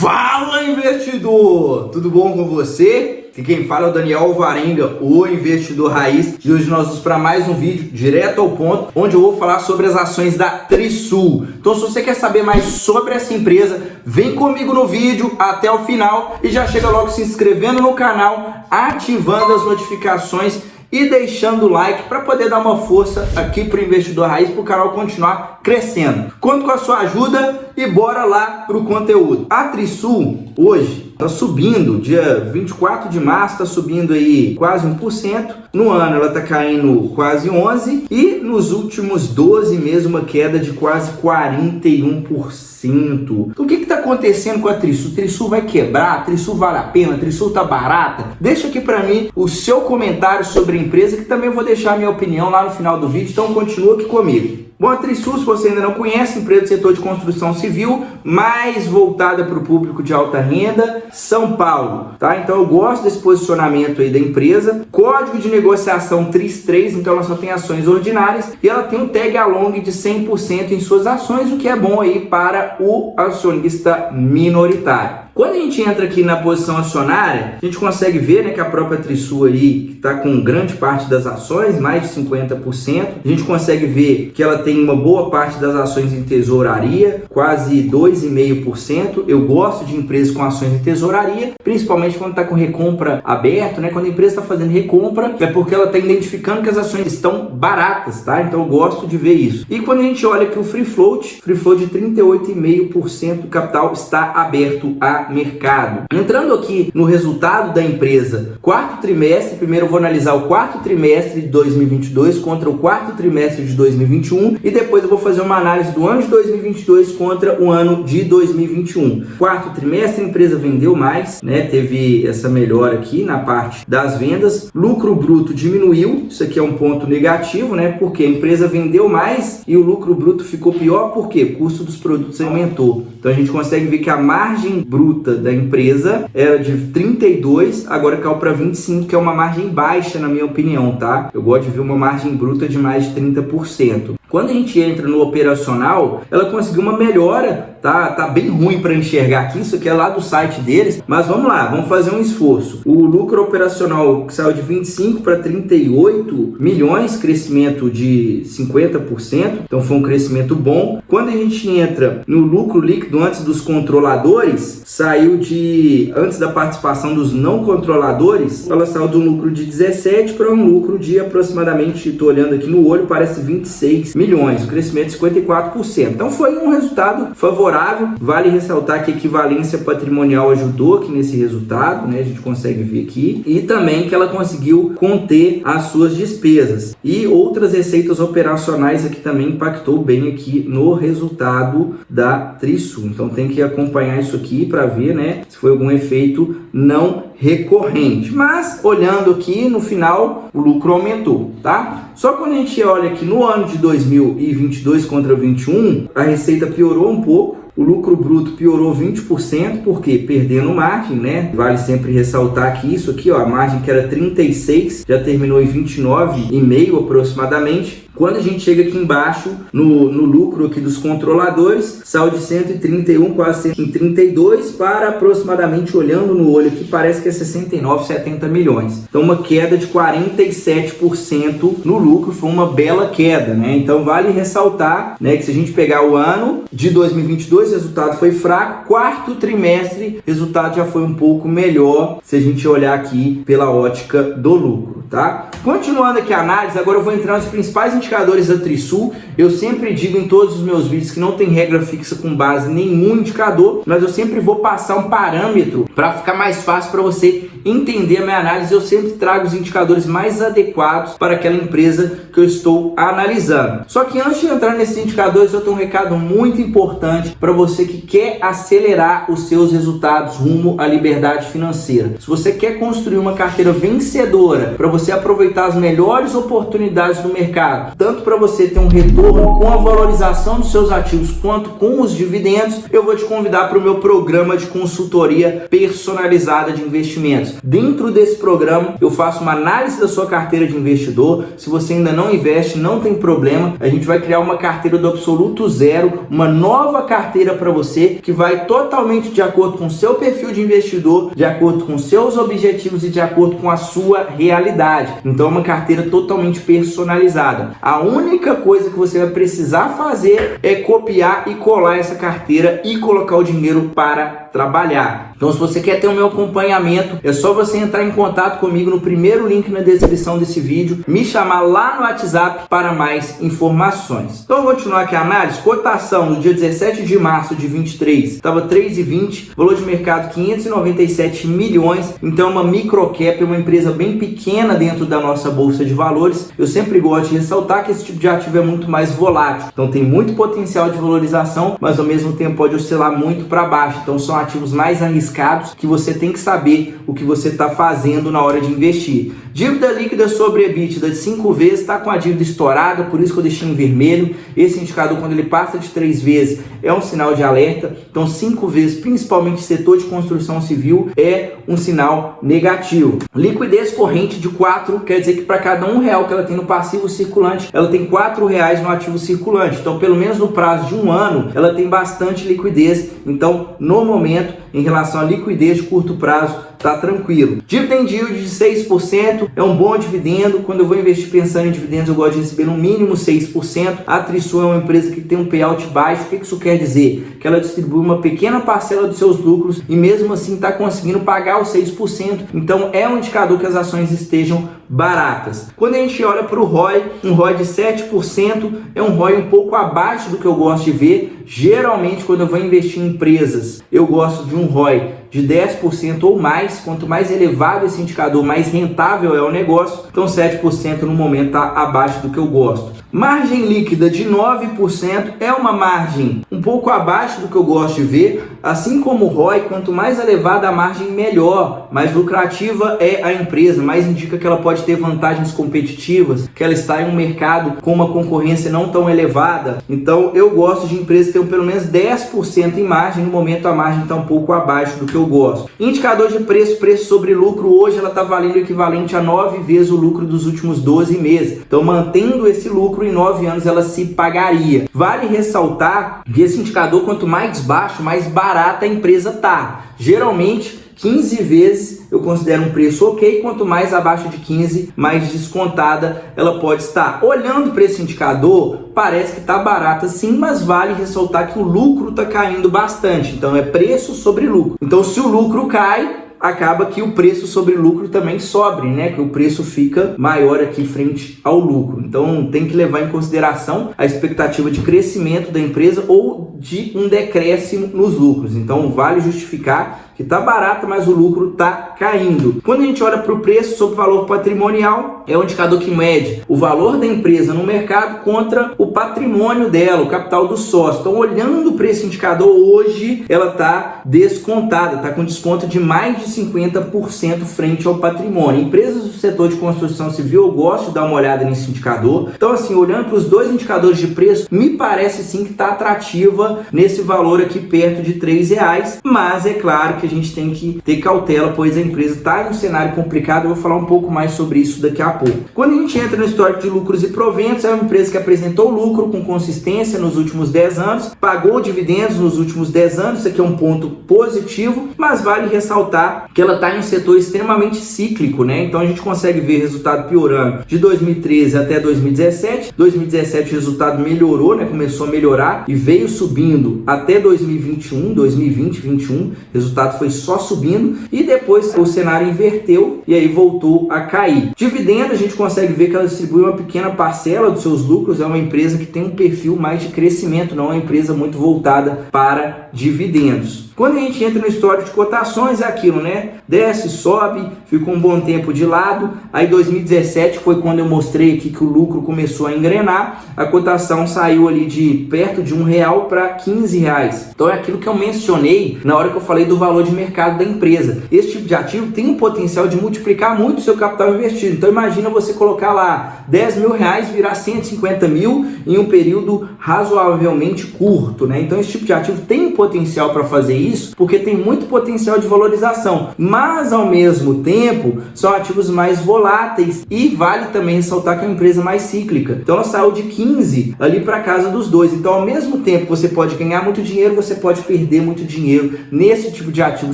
Fala, investidor! Tudo bom com você? Aqui quem fala é o Daniel Alvarenga, o investidor raiz, e hoje nós vamos para mais um vídeo direto ao ponto, onde eu vou falar sobre as ações da Trisul. Então, se você quer saber mais sobre essa empresa, vem comigo no vídeo até o final e já chega logo se inscrevendo no canal, ativando as notificações e deixando o like para poder dar uma força aqui para o investidor raiz, para o canal continuar crescendo. Conto com a sua ajuda e bora lá para o conteúdo. A Trisul hoje está subindo, dia 24 de março está subindo aí quase 1%, no ano ela está caindo quase 11% e nos últimos 12 meses uma queda de quase 41%. Então o que está acontecendo com a Trisul? A Trisul vai quebrar? A Trisul vale a pena? A Trisul está barata? Deixa aqui para mim o seu comentário sobre a empresa, que também vou deixar a minha opinião lá no final do vídeo, então continua aqui comigo. Bom, a Trisul, se você ainda não conhece, empresa do setor de construção civil, mais voltada para o público de alta renda, São Paulo, tá? Então eu gosto desse posicionamento aí da empresa. Código de negociação TRIS3, então ela só tem ações ordinárias e ela tem um tag along de 100% em suas ações, o que é bom aí para o acionista minoritário. Quando a gente entra aqui na posição acionária, a gente consegue ver, né, que a própria Trisul aí está com grande parte das ações, mais de 50%. A gente consegue ver que ela tem uma boa parte das ações em tesouraria, quase 2,5%. Eu gosto de empresas com ações em tesouraria, principalmente quando está com recompra aberto, né? Quando a empresa está fazendo recompra, é porque ela está identificando que as ações estão baratas, tá? Então eu gosto de ver isso. E quando a gente olha aqui o free float de 38,5% do capital está aberto a mercado. Entrando aqui no resultado da empresa, quarto trimestre, primeiro eu vou analisar o quarto trimestre de 2022 contra o quarto trimestre de 2021 e depois eu vou fazer uma análise do ano de 2022 contra o ano de 2021. Quarto trimestre, a empresa vendeu mais, né? Teve essa melhora aqui na parte das vendas. Lucro bruto diminuiu, isso aqui é um ponto negativo, né? Porque a empresa vendeu mais e o lucro bruto ficou pior, porque o custo dos produtos aumentou. Então a gente consegue ver que a margem bruta da empresa era de 32, agora caiu para 25, que é uma margem baixa na minha opinião, tá? Eu gosto de ver uma margem bruta de mais de 30%. Quando a gente entra no operacional, ela conseguiu uma melhora, tá bem ruim para enxergar aqui, isso aqui é lá do site deles, mas vamos lá, vamos fazer um esforço. O lucro operacional saiu de 25 para 38 milhões, crescimento de 50%, então foi um crescimento bom. Quando a gente entra no lucro líquido antes dos controladores, saiu de, antes da participação dos não controladores, ela saiu do lucro de 17 para um lucro de aproximadamente, estou olhando aqui no olho, parece 26 milhões, um crescimento de 54%. Então foi um resultado favorável. Vale ressaltar que a equivalência patrimonial ajudou aqui nesse resultado, né? A gente consegue ver aqui. E também que ela conseguiu conter as suas despesas. E outras receitas operacionais aqui também impactou bem aqui no resultado da Trisul. Então tem que acompanhar isso aqui para ver, né, se foi algum efeito não recorrente. Mas olhando aqui no final, o lucro aumentou, tá? Só quando a gente olha aqui no ano de 2022 contra 2021, a receita piorou um pouco. O lucro bruto piorou 20%, porque perdendo margem, né? Vale sempre ressaltar aqui isso aqui, ó, a margem que era 36, já terminou em 29,5 aproximadamente. Quando a gente chega aqui embaixo, no lucro aqui dos controladores, saiu de 131, quase 132, para aproximadamente, olhando no olho aqui, parece que é 69, 70 milhões. Então uma queda de 47% no lucro, foi uma bela queda, né? Então vale ressaltar, né, que se a gente pegar o ano de 2022, o resultado foi fraco. Quarto trimestre, o resultado já foi um pouco melhor, se a gente olhar aqui pela ótica do lucro, tá? Continuando aqui a análise, agora eu vou entrar nos principais indicadores da Trisul. Eu sempre digo em todos os meus vídeos que não tem regra fixa com base em nenhum indicador, mas eu sempre vou passar um parâmetro para ficar mais fácil para você entender a minha análise. Eu sempre trago os indicadores mais adequados para aquela empresa que eu estou analisando. Só que antes de entrar nesses indicadores, eu tenho um recado muito importante para você que quer acelerar os seus resultados rumo à liberdade financeira. Se você quer construir uma carteira vencedora para você aproveitar as melhores oportunidades do mercado, tanto para você ter um retorno com a valorização dos seus ativos quanto com os dividendos, eu vou te convidar para o meu programa de consultoria personalizada de investimentos. Dentro desse programa, eu faço uma análise da sua carteira de investidor. Se você ainda não investe, não tem problema. A gente vai criar uma carteira do absoluto zero, uma nova carteira para você que vai totalmente de acordo com o seu perfil de investidor, de acordo com seus objetivos e de acordo com a sua realidade. Então é uma carteira totalmente personalizada. A única coisa que você vai precisar fazer é copiar e colar essa carteira e colocar o dinheiro para trabalhar. Então, se você quer ter o meu acompanhamento, é só você entrar em contato comigo no primeiro link na descrição desse vídeo, me chamar lá no WhatsApp para mais informações. Então, vou continuar aqui a análise. Cotação no dia 17 de março de 23 estava 3,20, valor de mercado 597 milhões. Então, é uma microcap, é uma empresa bem pequena dentro da nossa bolsa de valores. Eu sempre gosto de ressaltar que esse tipo de ativo é muito mais volátil. Então, tem muito potencial de valorização, mas ao mesmo tempo pode oscilar muito para baixo. Então, são ativos mais arriscados que você tem que saber o que você está fazendo na hora de investir. Dívida líquida sobre EBITDA de 5 vezes, está com a dívida estourada, por isso que eu deixei em vermelho. Esse indicador, quando ele passa de 3 vezes, é um sinal de alerta. Então 5 vezes, principalmente setor de construção civil, é um sinal negativo. Liquidez corrente de 4, quer dizer que para cada R$1 que ela tem no passivo circulante, ela tem R$4 no ativo circulante. Então, pelo menos no prazo de 1 ano, ela tem bastante liquidez. Então, no momento, em relação à liquidez de curto prazo, tá tranquilo. Dividend yield de 6% é um bom dividendo. Quando eu vou investir pensando em dividendos, eu gosto de receber no mínimo 6%. A Trisul é uma empresa que tem um payout baixo. O que isso quer dizer? Que ela distribui uma pequena parcela dos seus lucros e mesmo assim está conseguindo pagar os 6%. Então é um indicador que as ações estejam baratas. Quando a gente olha para o ROI, um ROI de 7% é um ROI um pouco abaixo do que eu gosto de ver. Geralmente, quando eu vou investir em empresas, eu gosto de um ROI de 10% ou mais. Quanto mais elevado esse indicador, mais rentável é o negócio. Então 7% no momento está abaixo do que eu gosto. Margem líquida de 9% é uma margem um pouco abaixo do que eu gosto de ver. Assim como o ROI, quanto mais elevada a margem, melhor. Mais lucrativa é a empresa, mais indica que ela pode ter vantagens competitivas, que ela está em um mercado com uma concorrência não tão elevada. Então eu gosto de empresas que tenham pelo menos 10% em margem. No momento a margem está um pouco abaixo do que eu gosto. Indicador de preço, preço sobre lucro, hoje ela está valendo o equivalente a 9 vezes o lucro dos últimos 12 meses. Então, mantendo esse lucro, em 9 anos ela se pagaria. Vale ressaltar que esse indicador, quanto mais baixo, mais barata a empresa tá. Geralmente 15 vezes eu considero um preço ok, quanto mais abaixo de 15, mais descontada ela pode estar. Olhando para esse indicador, parece que está barata sim, mas vale ressaltar que o lucro está caindo bastante. Então é preço sobre lucro. Então se o lucro cai, acaba que o preço sobre lucro também sobe, né? Que o preço fica maior aqui frente ao lucro. Então tem que levar em consideração a expectativa de crescimento da empresa ou de um decréscimo nos lucros. Então vale justificar que está barata, mas o lucro está caindo. Quando a gente olha para o preço sobre valor patrimonial, é um indicador que mede o valor da empresa no mercado contra o patrimônio dela, o capital do sócio. Então, olhando para esse indicador, hoje ela está descontada, está com desconto de mais de 50% frente ao patrimônio. Empresas do setor de construção civil, eu gosto de dar uma olhada nesse indicador. Então, assim, olhando para os dois indicadores de preço, me parece sim que está atrativa nesse valor aqui perto de R$3, mas é claro que a gente tem que ter cautela, pois a empresa está em um cenário complicado. Eu vou falar um pouco mais sobre isso daqui a pouco. Quando a gente entra no histórico de lucros e proventos, é uma empresa que apresentou lucro com consistência nos últimos 10 anos, pagou dividendos nos últimos 10 anos, isso aqui é um ponto positivo, mas vale ressaltar que ela está em um setor extremamente cíclico, né? Então a gente consegue ver resultado piorando de 2013 até 2017. 2017 o resultado melhorou, né? Começou a melhorar e veio subindo até 2021, 2020-21, resultado foi só subindo e depois o cenário inverteu e aí voltou a cair. Dividendo, a gente consegue ver que ela distribui uma pequena parcela dos seus lucros, é uma empresa que tem um perfil mais de crescimento, não é uma empresa muito voltada para dividendos. Quando a gente entra no histórico de cotações, é aquilo, né? Desce, sobe, fica um bom tempo de lado. Aí 2017 foi quando eu mostrei aqui que o lucro começou a engrenar. A cotação saiu ali de perto de R$1 para R$15. Então é aquilo que eu mencionei na hora que eu falei do valor de mercado da empresa. Esse tipo de ativo tem um potencial de multiplicar muito o seu capital investido. Então imagina você colocar lá R$10.000, virar 150 mil em um período razoavelmente curto, né? Então esse tipo de ativo tem um potencial para fazer isso, porque tem muito potencial de valorização, mas ao mesmo tempo são ativos mais voláteis e vale também ressaltar que é uma empresa mais cíclica. Então ela saiu de 15 ali para casa dos 2. Então ao mesmo tempo você pode ganhar muito dinheiro, você pode perder muito dinheiro nesse tipo de ativo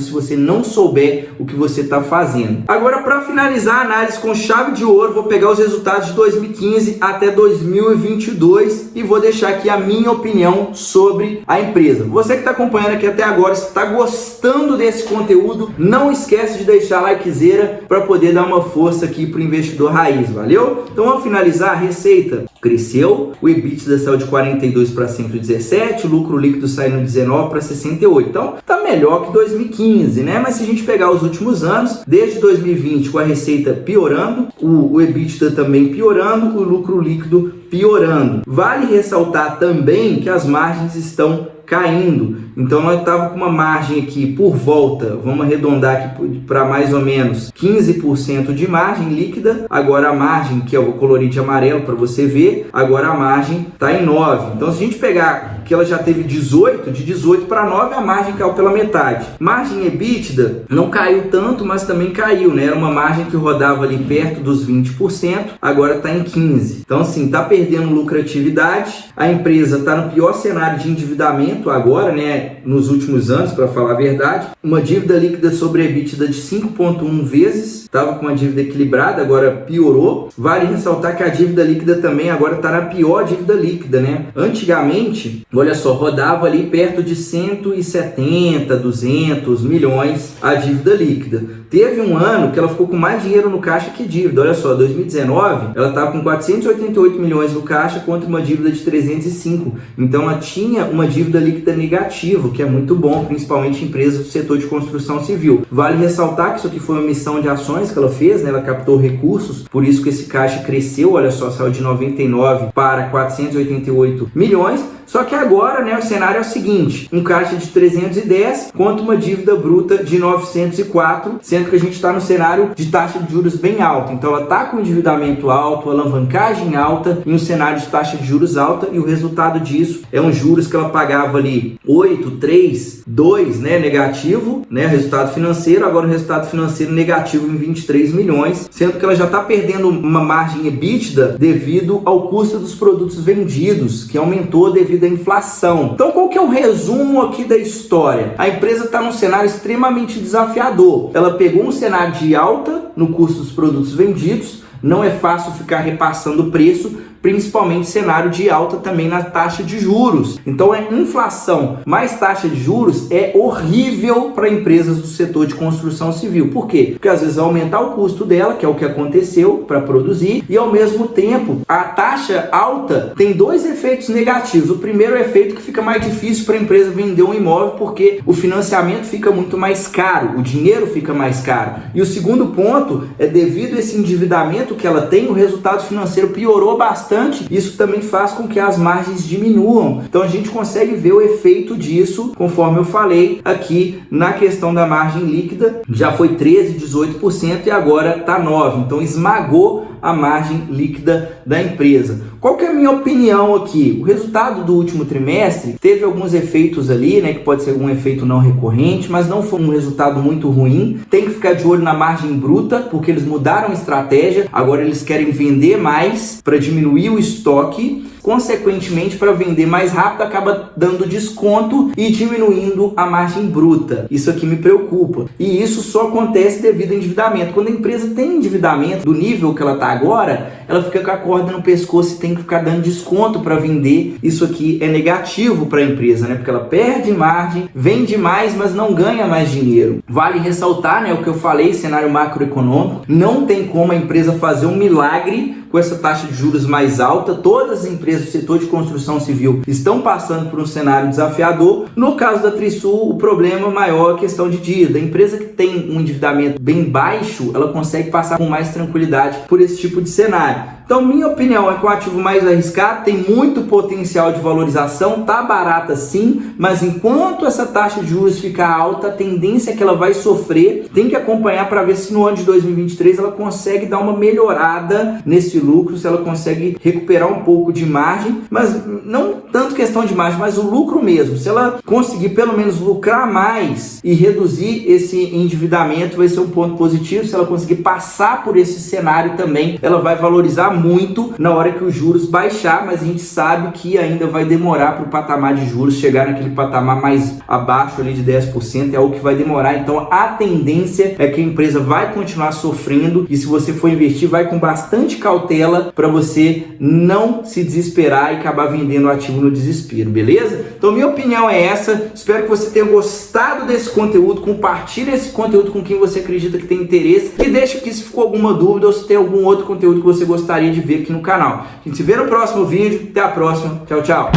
se você não souber o que você está fazendo. Agora, para finalizar a análise com chave de ouro, vou pegar os resultados de 2015 até 2022 e vou deixar aqui a minha opinião sobre a empresa. Você que está acompanhando aqui até agora, se está gostando desse conteúdo, não esquece de deixar a likezera para poder dar uma força aqui para o investidor raiz, valeu? Então vamos finalizar. A receita cresceu, o EBITDA saiu de 42 para 117, o lucro líquido saiu de 19 para 68. Então tá melhor que 2015, né? Mas se a gente pegar os últimos anos, desde 2020 com a receita piorando, o EBITDA também piorando, o lucro líquido piorando. Vale ressaltar também que as margens estão caindo. Então nós estávamos com uma margem aqui por volta, vamos arredondar aqui para mais ou menos 15% de margem líquida. Agora a margem, que eu vou colorir de amarelo para você ver, agora a margem está em 9. Então se a gente pegar que ela já teve 18, de 18 para 9 a margem caiu pela metade. Margem EBITDA não caiu tanto, mas também caiu, né? Era uma margem que rodava ali perto dos 20%, agora está em 15%. Então assim, está perdendo lucratividade, a empresa está no pior cenário de endividamento agora, né? Nos últimos anos, para falar a verdade, uma dívida líquida sobre EBITDA de 5,1 vezes, estava com uma dívida equilibrada, agora piorou. Vale ressaltar que a dívida líquida também agora está na pior dívida líquida, né? Antigamente, olha só, rodava ali perto de 170, 200 milhões a dívida líquida. Teve um ano que ela ficou com mais dinheiro no caixa que dívida. Olha só, 2019, ela estava com 488 milhões no caixa contra uma dívida de 305. Então ela tinha uma dívida líquida negativa, que é muito bom, principalmente em empresas do setor de construção civil. Vale ressaltar que isso aqui foi uma emissão de ações que ela fez, né? Ela captou recursos, por isso que esse caixa cresceu, olha só, saiu de 99 para 488 milhões. Só que agora, né, o cenário é o seguinte, um caixa de 310 contra uma dívida bruta de 904, sendo que a gente está no cenário de taxa de juros bem alta. Então ela está com endividamento alto, alavancagem alta e um cenário de taxa de juros alta, e o resultado disso é um juros que ela pagava ali 8, 3, 2, né, negativo, né, resultado financeiro, agora o resultado financeiro negativo em 23 milhões, sendo que ela já está perdendo uma margem EBITDA devido ao custo dos produtos vendidos, que aumentou devido à inflação. Então qual que é o resumo aqui da história? A empresa está num cenário extremamente desafiador. Ela pegou um cenário de alta no custo dos produtos vendidos, não é fácil ficar repassando o preço, principalmente cenário de alta também na taxa de juros. Então é inflação mais taxa de juros é horrível para empresas do setor de construção civil. Por quê? Porque às vezes vai aumentar o custo dela, que é o que aconteceu para produzir, e ao mesmo tempo a taxa alta tem dois efeitos negativos. O primeiro é o efeito que fica mais difícil para a empresa vender um imóvel, porque o financiamento fica muito mais caro, o dinheiro fica mais caro. E o segundo ponto é devido a esse endividamento que ela tem, o resultado financeiro piorou bastante. Isso também faz com que as margens diminuam. Então a gente consegue ver o efeito disso, conforme eu falei aqui na questão da margem líquida, já foi 13, 18% e agora está 9%. Então esmagou a margem líquida da empresa. Qual que é a minha opinião aqui? O resultado do último trimestre teve alguns efeitos ali, né, que pode ser algum efeito não recorrente, mas não foi um resultado muito ruim. Tem que ficar de olho na margem bruta, porque eles mudaram a estratégia, agora eles querem vender mais para diminuir o estoque. Consequentemente, para vender mais rápido, acaba dando desconto e diminuindo a margem bruta. Isso aqui me preocupa. E isso só acontece devido ao endividamento. Quando a empresa tem endividamento do nível que ela está agora, ela fica com a corda no pescoço e tem que ficar dando desconto para vender. Isso aqui é negativo para a empresa, né? Porque ela perde margem, vende mais, mas não ganha mais dinheiro. Vale ressaltar, né, o que eu falei, cenário macroeconômico. Não tem como a empresa fazer um milagre com essa taxa de juros mais alta. Todas as empresas do setor de construção civil estão passando por um cenário desafiador. No caso da Trisul, o problema maior é a questão de dívida. A empresa que tem um endividamento bem baixo, ela consegue passar com mais tranquilidade por esse tipo de cenário. Então, minha opinião é que o ativo mais arriscado tem muito potencial de valorização, tá barata sim, mas enquanto essa taxa de juros ficar alta, a tendência é que ela vai sofrer. Tem que acompanhar para ver se no ano de 2023 ela consegue dar uma melhorada nesse lucro, se ela consegue recuperar um pouco de margem, mas não tanto questão de margem, mas o lucro mesmo. Se ela conseguir pelo menos lucrar mais e reduzir esse endividamento, vai ser um ponto positivo. Se ela conseguir passar por esse cenário também, ela vai valorizar muito na hora que os juros baixar, mas a gente sabe que ainda vai demorar para o patamar de juros chegar naquele patamar mais abaixo ali de 10%, é algo que vai demorar. Então a tendência é que a empresa vai continuar sofrendo, e se você for investir, vai com bastante cautela para você não se desesperar e acabar vendendo o ativo no desespero, beleza? Então minha opinião é essa. Espero que você tenha gostado desse conteúdo. Compartilhe esse conteúdo com quem você acredita que tem interesse e deixa aqui se ficou alguma dúvida ou se tem algum outro conteúdo que você gostaria de ver aqui no canal. A gente se vê no próximo vídeo. Até a próxima. Tchau, tchau.